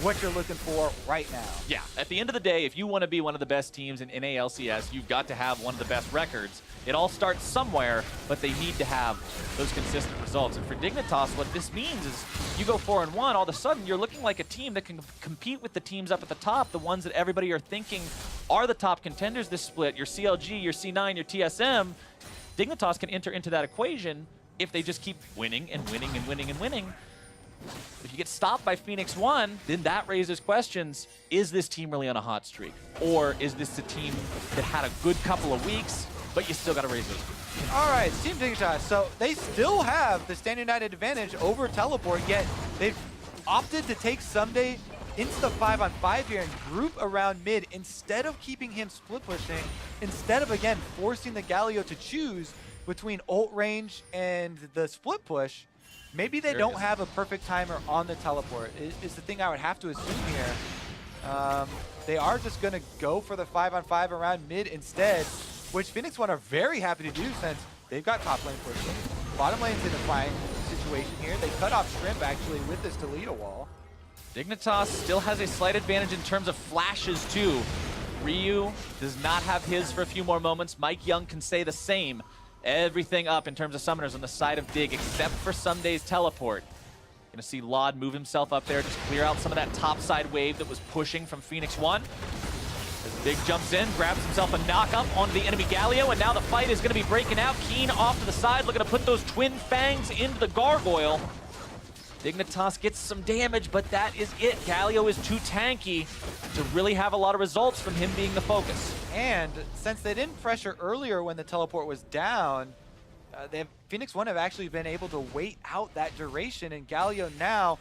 what you're looking for right now. Yeah, at the end of the day, if you want to be one of the best teams in LCS, you've got to have one of the best records. It all starts somewhere, but they need to have those consistent results. And for Dignitas, what this means is you go 4-1, all of a sudden you're looking like a team that can compete with the teams up at the top, the ones that everybody are thinking are the top contenders this split, your CLG, your C9, your TSM. Dignitas can enter into that equation if they just keep winning and winning and winning and winning. If you get stopped by Phoenix1, then that raises questions. Is this team really on a hot streak? Or is this a team that had a good couple of weeks, but you still got to raise those? All right, Team Dignitas. So they still have the Stand United advantage over Teleport, yet they've opted to take Someday into the 5-on-5 here and group around mid instead of keeping him split pushing, instead of, again, forcing the Galio to choose between ult range and the split push. Maybe they don't have a perfect timer on the teleport, is the thing I would have to assume here. They are just going to go for the 5-on-5 around mid instead, which Phoenix1 are very happy to do since they've got top lane pushing. Bottom lane's in a fine situation here. They cut off Shrimp, actually, with this Toledo wall. Dignitas still has a slight advantage in terms of flashes, too. Ryu does not have his for a few more moments. Mike Young can say the same. Everything up in terms of summoners on the side of Dig, except for Sunday's teleport. Gonna see Lod move himself up there, just clear out some of that top side wave that was pushing from Phoenix1. As Big jumps in, grabs himself a knock-up onto the enemy Galio, and now the fight is going to be breaking out. Keen off to the side, looking to put those twin fangs into the gargoyle. Dignitas gets some damage, but that is it. Galio is too tanky to really have a lot of results from him being the focus. And since they didn't pressure earlier when the teleport was down, Phoenix1 have actually been able to wait out that duration, and Galio now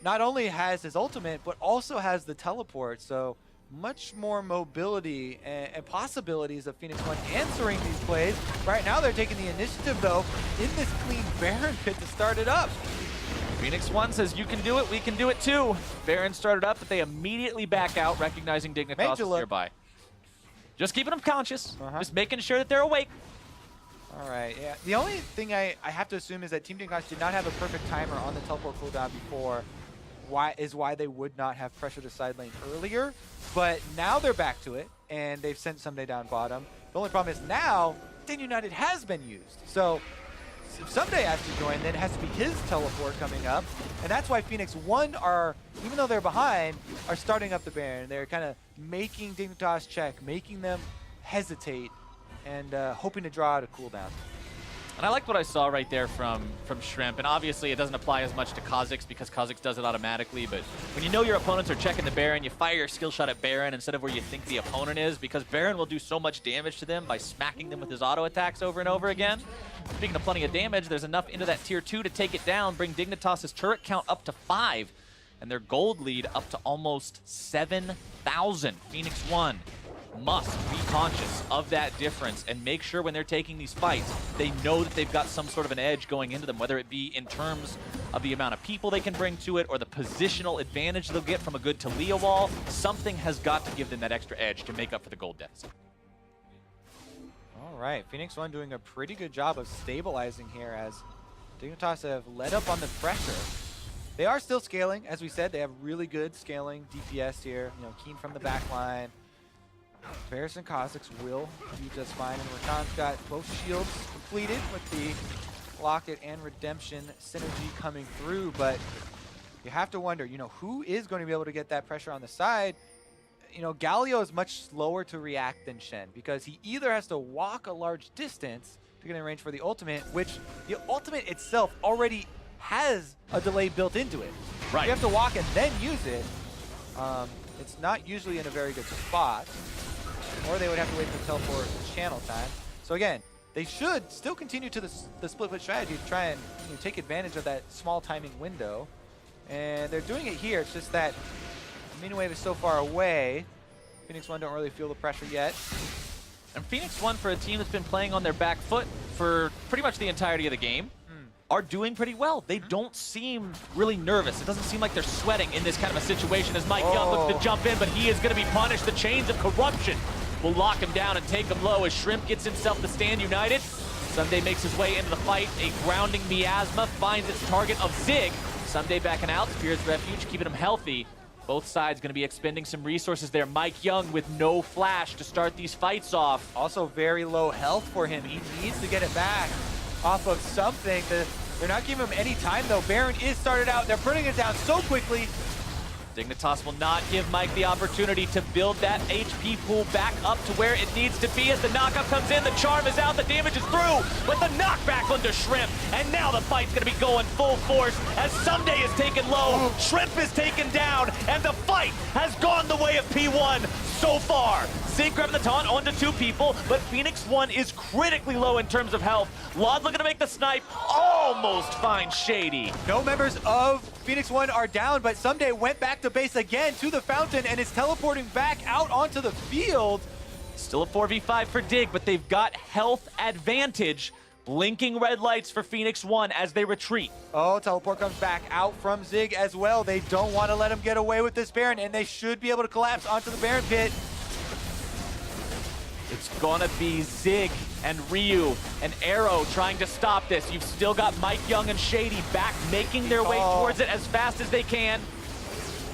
not only has his ultimate, but also has the teleport, so much more mobility and possibilities of Phoenix1 answering these plays. Right now they're taking the initiative though in this clean Baron pit to start it up. Phoenix1 says, you can do it, we can do it too. Baron started up, but they immediately back out, recognizing Dignitas is nearby. Just keeping them conscious, just making sure that they're awake. All right, yeah. The only thing I have to assume is that Team Dignitas did not have a perfect timer on the teleport cooldown before, why they would not have pressured the side lane earlier. But now they're back to it, and they've sent Someday down bottom. The only problem is now, Din United has been used. So if Someday has to join, then it has to be his teleport coming up. And that's why Phoenix1 are, even though they're behind, are starting up the Baron. They're kind of making Dignitas check, making them hesitate, and hoping to draw out a cooldown. And I like what I saw right there from Shrimp, and obviously it doesn't apply as much to Kha'Zix because Kha'Zix does it automatically, but when you know your opponents are checking the Baron, you fire your skill shot at Baron instead of where you think the opponent is, because Baron will do so much damage to them by smacking them with his auto attacks over and over again. Speaking of plenty of damage, there's enough into that tier 2 to take it down, bring Dignitas' turret count up to 5, and their gold lead up to almost 7,000. Phoenix1 must be conscious of that difference and make sure when they're taking these fights, they know that they've got some sort of an edge going into them, whether it be in terms of the amount of people they can bring to it or the positional advantage they'll get from a good Talia wall. Something has got to give them that extra edge to make up for the gold deficit. All right, Phoenix1 doing a pretty good job of stabilizing here as Dignitas have let up on the pressure. They are still scaling, as we said. They have really good scaling DPS here. You know, Keen from the back line. Varus and Kha'Zix will be just fine, and Rakan's got both shields completed with the Locket and Redemption synergy coming through, but you have to wonder, you know, who is going to be able to get that pressure on the side? You know, Galio is much slower to react than Shen because he either has to walk a large distance to get in range for the ultimate, which the ultimate itself already has a delay built into it. Right. You have to walk and then use it. It's not usually in a very good spot, or they would have to wait for teleport channel time. So again, they should still continue to the split foot strategy to try and take advantage of that small timing window. And they're doing it here. It's just that the mini wave is so far away. Phoenix1 don't really feel the pressure yet. And Phoenix1, for a team that's been playing on their back foot for pretty much the entirety of the game, are doing pretty well. They don't seem really nervous. It doesn't seem like they're sweating in this kind of a situation as Mike Young looks to jump in, but he is going to be punished. The chains of corruption will lock him down and take him low as Shrimp gets himself to stand united. Someday makes his way into the fight. A grounding miasma finds its target of Zig. Someday backing out. Spirit's Refuge keeping him healthy. Both sides going to be expending some resources there. Mike Young with no flash to start these fights off. Also very low health for him. He needs to get it back off of something. They're not giving him any time though. Baron is started out. They're putting it down so quickly. Dignitas will not give Mike the opportunity to build that HP pool back up to where it needs to be as the knockup comes in. The charm is out, the damage is through, with the knockback onto Shrimp. And now the fight's gonna be going full force as Someday is taken low, Shrimp is taken down, and the fight has gone the way of P1 so far. Zig grabbing the taunt onto 2 people, but Phoenix1 is critically low in terms of health. Lod looking to make the snipe, almost finds Shady. No members of Phoenix1 are down, but Someday went back to base again to the fountain and is teleporting back out onto the field. Still a 4v5 for Dig, but they've got health advantage. Blinking red lights for Phoenix1 as they retreat. Oh, teleport comes back out from Zig as well. They don't want to let him get away with this Baron, and they should be able to collapse onto the Baron pit. It's gonna be Zig and Ryu and Arrow trying to stop this. You've still got Mike Young and Shady back, making their way towards it as fast as they can.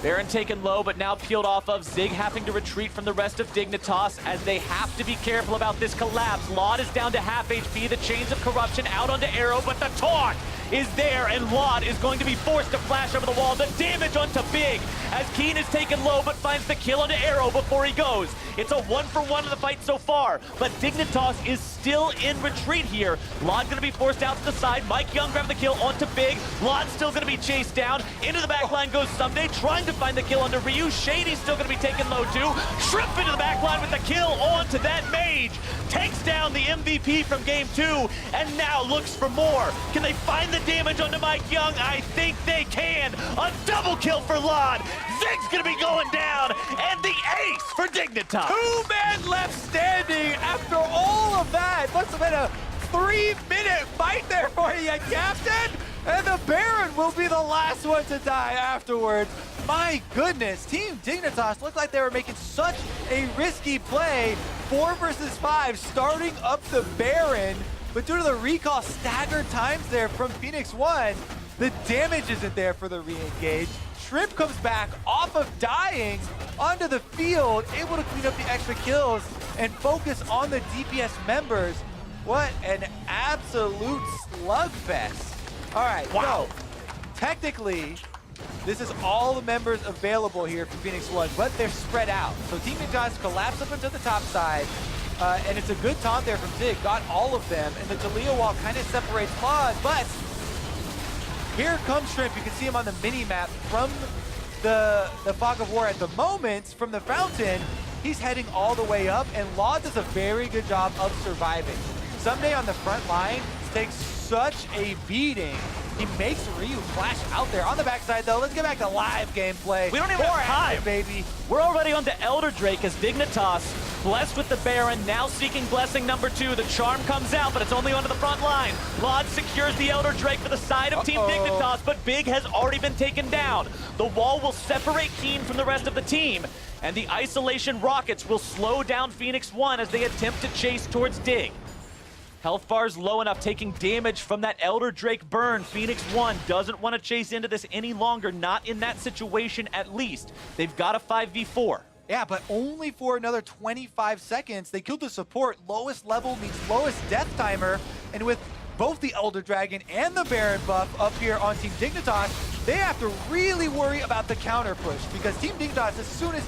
Baron taken low, but now peeled off of. Zig having to retreat from the rest of Dignitas as they have to be careful about this collapse. Laud is down to half HP. The chains of corruption out onto Arrow, but the taunt is there, and Laud is going to be forced to flash over the wall. The damage onto Big, as Keen is taken low, but finds the kill onto Arrow before he goes. It's a 1-for-1 in the fight so far, but Dignitas is still in retreat here. Laud's gonna be forced out to the side. Mike Young grabbing the kill onto Big. Laud's still gonna be chased down. Into the back line goes Someday, trying to find the kill onto Ryu. Shady's still gonna be taken low too. Shrimp into the back line with the kill onto that Mage. Takes down the MVP from game 2, and now looks for more. Can they find the damage onto Mike Young? I think they can. A double kill for Laud. Zig's gonna be going down, and the ace for Dignitas. 2 men left standing after all of that. Must have been a 3-minute fight there for you, Captain. And the Baron will be the last one to die afterwards. My goodness, Team Dignitas looked like they were making such a risky play. 4 versus 5, starting up the Baron. But due to the recall staggered times there from Phoenix1, the damage isn't there for the re-engage. Shrimp comes back off of dying onto the field, able to clean up the extra kills and focus on the DPS members. What an absolute slugfest. All right, Wow. so technically, this is all the members available here for Phoenix1, but they're spread out. So Team Dignitas collapse up into the top side, and it's a good taunt there from Zig, got all of them, and the Jalea wall kind of separates Laud, but here comes Shrimp. You can see him on the mini-map from the Fog of War at the moment, from the fountain. He's heading all the way up, and Laud does a very good job of surviving. Someday on the front line takes such a beating. He makes Ryu flash out there. On the backside, though, let's get back to live gameplay. We don't even have time. Baby. We're already on to Elder Drake as Dignitas, blessed with the Baron, now seeking blessing number 2. The charm comes out, but it's only onto the front line. Laud secures the Elder Drake for the side of Team Dignitas, but Big has already been taken down. The wall will separate Keen from the rest of the team, and the isolation rockets will slow down Phoenix1 as they attempt to chase towards Dig. Health bar's low enough, taking damage from that Elder Drake burn. Phoenix1 doesn't want to chase into this any longer, not in that situation at least. They've got a 5v4. Yeah, but only for another 25 seconds. They killed the support. Lowest level means lowest death timer. And with both the Elder Dragon and the Baron buff up here on Team Dignitas, they have to really worry about the counter push, because Team Dignitas, as soon as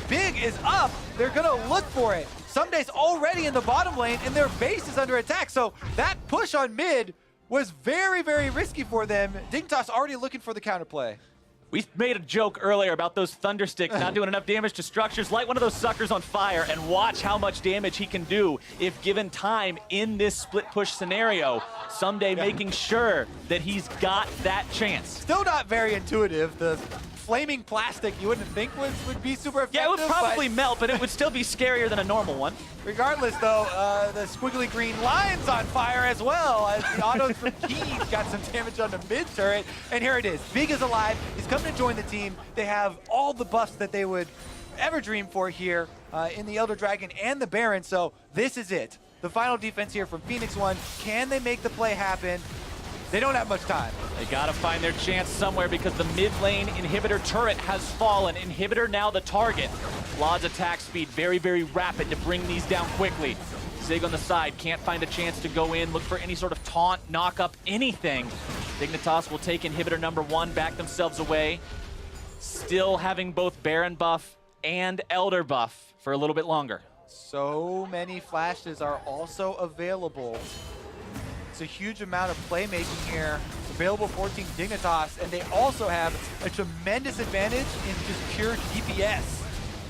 Big is up, they're gonna look for it. Someday's already in the bottom lane, and their base is under attack, so that push on mid was very, very risky for them. Dignitas already looking for the counterplay. We made a joke earlier about those Thundersticks not doing enough damage to structures. Light one of those suckers on fire and watch how much damage he can do if given time in this split push scenario. Someday making sure that he's got that chance. Still not very intuitive. The flaming plastic you wouldn't think would be super effective. Yeah, it would probably melt, but it would still be scarier than a normal one. Regardless, though, the squiggly green line's on fire as well, as the autos from Keen got some damage on the mid turret. And here it is. Big is alive. He's coming to join the team. They have all the buffs that they would ever dream for here in the Elder Dragon and the Baron. So this is it. The final defense here from Phoenix1. Can they make the play happen? They don't have much time. They gotta find their chance somewhere because the mid lane inhibitor turret has fallen. Inhibitor now the target. Laud's attack speed very, very rapid to bring these down quickly. Zig on the side, can't find a chance to go in, look for any sort of taunt, knock up, anything. Dignitas will take inhibitor number 1, back themselves away. Still having both Baron buff and Elder buff for a little bit longer. So many flashes are also available. It's a huge amount of playmaking here available for Team Dignitas, and they also have a tremendous advantage in just pure DPS.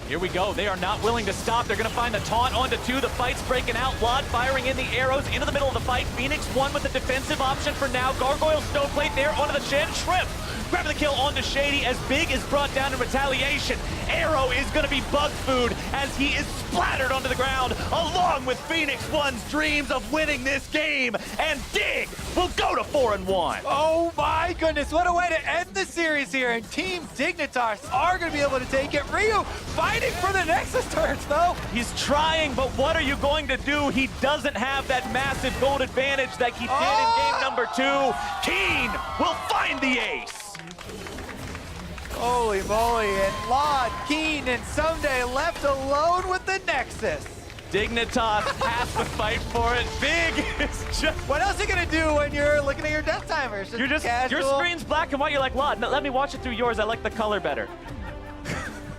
Here we go. They are not willing to stop. They're going to find the taunt onto 2. The fight's breaking out. Laud firing in the arrows into the middle of the fight. Phoenix1 with the defensive option for now. Gargoyle Stoveplate there onto the chin. Shrimp grabbing the kill onto Shady as Big is brought down in retaliation. Arrow is going to be bug food as he is splattered onto the ground along with Phoenix1's dreams of winning this game. And Dig will go to 4-1. Oh my goodness, what a way to end the series here. And Team Dignitas are going to be able to take it. Ryu fighting for the Nexus turrets though. He's trying, but what are you going to do? He doesn't have that massive gold advantage like he did in game number 2. Keen will find the ace. Holy moly, and Laud, Keen, and Someday left alone with the Nexus. Dignitas has to fight for it. Big is just... What else are you gonna do when you're looking at your death timer? It's You're just, casual. your screen's black and white. You're like, Lod, let me watch it through yours. I like the color better.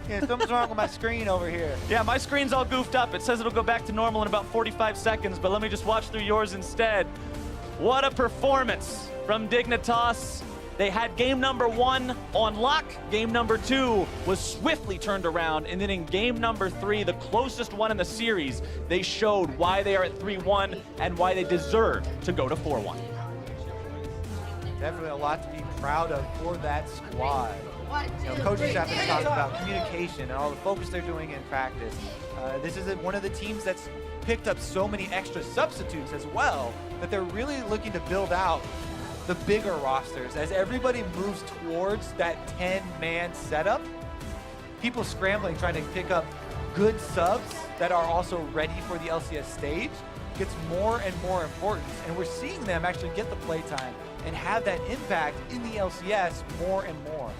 Yeah, something's wrong with my screen over here. Yeah, my screen's all goofed up. It says it'll go back to normal in about 45 seconds, but let me just watch through yours instead. What a performance from Dignitas. They had game number 1 on lock. Game number 2 was swiftly turned around. And then in game number 3, the closest one in the series, they showed why they are at 3-1 and why they deserve to go to 4-1. Definitely a lot to be proud of for that squad. You know, coaches have been talking about communication and all the focus they're doing in practice. This is one of the teams that's picked up so many extra substitutes as well that they're really looking to build out the bigger rosters. As everybody moves towards that 10-man setup, people scrambling trying to pick up good subs that are also ready for the LCS stage gets more and more important, and we're seeing them actually get the playtime and have that impact in the LCS more and more.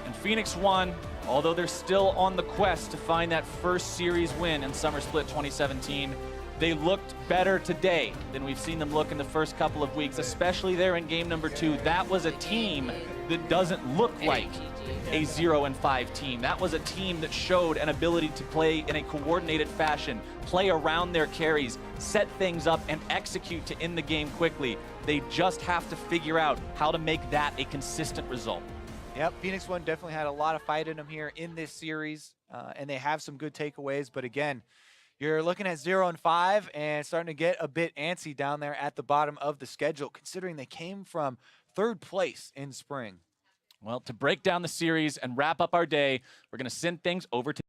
And Phoenix1, although they're still on the quest to find that first series win in Summer Split 2017, they looked better today than we've seen them look in the first couple of weeks, especially there in game number 2. That was a team that doesn't look like a 0-5 team. That was a team that showed an ability to play in a coordinated fashion, play around their carries, set things up, and execute to end the game quickly. They just have to figure out how to make that a consistent result. Yep, Phoenix1 definitely had a lot of fight in them here in this series, and they have some good takeaways. But again, you're looking at 0-5 and starting to get a bit antsy down there at the bottom of the schedule, considering they came from 3rd place in spring. Well, to break down the series and wrap up our day, we're going to send things over to